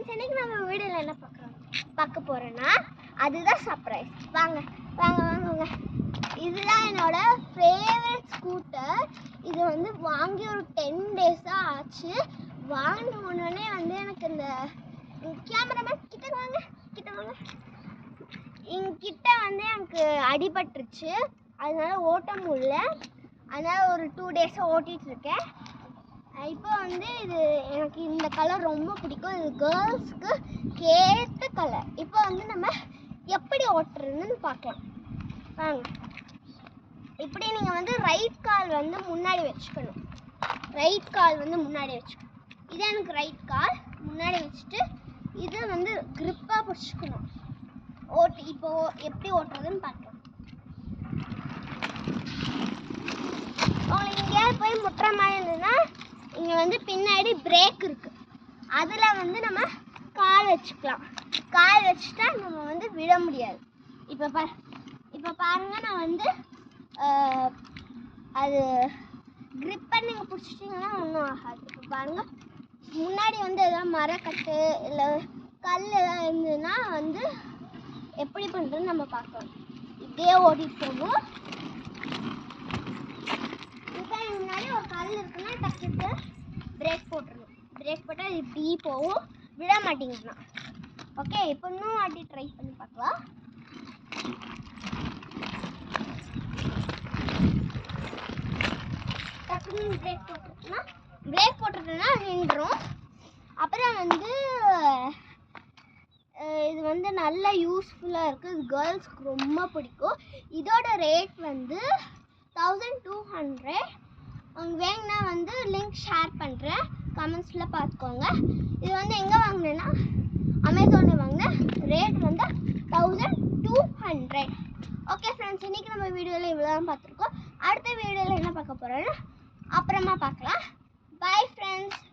Friends, இன்னைக்கு நம்ம வீடியோவில் என்ன பார்க்க போகிறோன்னா அதுதான் சர்ப்ரைஸ். வாங்க வாங்க வாங்க. இதுதான் என்னோட ஃபேவரட் ஸ்கூட்டர். இது வந்து வாங்கி ஒரு 10 டேஸாக ஆச்சு. வாங்கின உடனே வந்து எனக்கு இந்த கேமராமேன் கிட்ட வாங்க என்கிட்ட வந்து எனக்கு அடிபட்டுருச்சு. அதனால ஓட்ட முடியல. அதனால ஒரு 2 டேஸாக ஓட்டிகிட்டு இருக்கேன். இப்போ வந்து இது எனக்கு இந்த கலர் ரொம்ப பிடிக்கும். இது கேர்ள்ஸ்க்கு கேட்ட கலர். இப்போ வந்து நம்ம எப்படி ஓட்டுறதுன்னு பார்க்கலாம் வாங்க. இப்படி நீங்கள் வந்து ரைட் கால் வந்து முன்னாடி வச்சுக்கணும். இது எனக்கு ரைட் கால் முன்னாடி வச்சுட்டு இதை வந்து கிரிப்பாக பிடிச்சிக்கணும். இப்போ எப்படி ஓட்டுறதுன்னு பார்க்கலாம். உங்களுக்கு எங்கேயாவது போய் முட்டுற மாதிரி இருந்ததுன்னா இங்கே வந்து பின்னாடி பிரேக் இருக்குது. அதில் வந்து நம்ம கால் வச்சுக்கலாம். கால் வச்சுட்டா நம்ம வந்து விட முடியாது. இப்போ பாருங்கள், நான் வந்து அது கிரிப்பை நீங்கள் பிடிச்சிட்டிங்கன்னா ஒன்றும் ஆகாது. இப்போ பாருங்கள், முன்னாடி வந்து எதாவது மரக்கட்டு இல்லை கல் எதாவது இருந்ததுன்னா வந்து எப்படி பண்ணுறதுன்னு நம்ம பார்க்கணும். இதே ஓடிட்டு போகும். முன்னாடி ஒரு கல் இருக்குன்னா டக்குட்டு பிரேக் போட்டுருணும். பிரேக் போட்டால் அது இப்படி போகும், விட மாட்டேங்குதுண்ணா. ஓகே, இப்போ இன்னும் வாட்டி ட்ரை பண்ணி பார்க்கலாம். டக்குன்னு பிரேக் போட்டுருக்குன்னா நின்றுடும். அப்புறம் வந்து இது வந்து நல்ல யூஸ்ஃபுல்லாக இருக்குது. இது கேர்ள்ஸ்க்கு ரொம்ப பிடிக்கும். இதோட ரேட் வந்து 1200. உங்களுக்கு வேணுன்னா வந்து லிங்க் ஷேர் பண்ணுறேன், கமெண்ட்ஸில் பார்த்துக்கோங்க. இது வந்து எங்கே வாங்கினேன்னா அமேசானில் வாங்கினேன். ரேட் வந்து 1200. ஓகே ஃப்ரெண்ட்ஸ், இன்றைக்கி நம்ம வீடியோவில் இவ்வளோ தான் பார்த்துருக்கோம். அடுத்த வீடியோவில் என்ன பார்க்க போகிறோன்னு அப்புறமா பார்க்கலாம். Bye friends.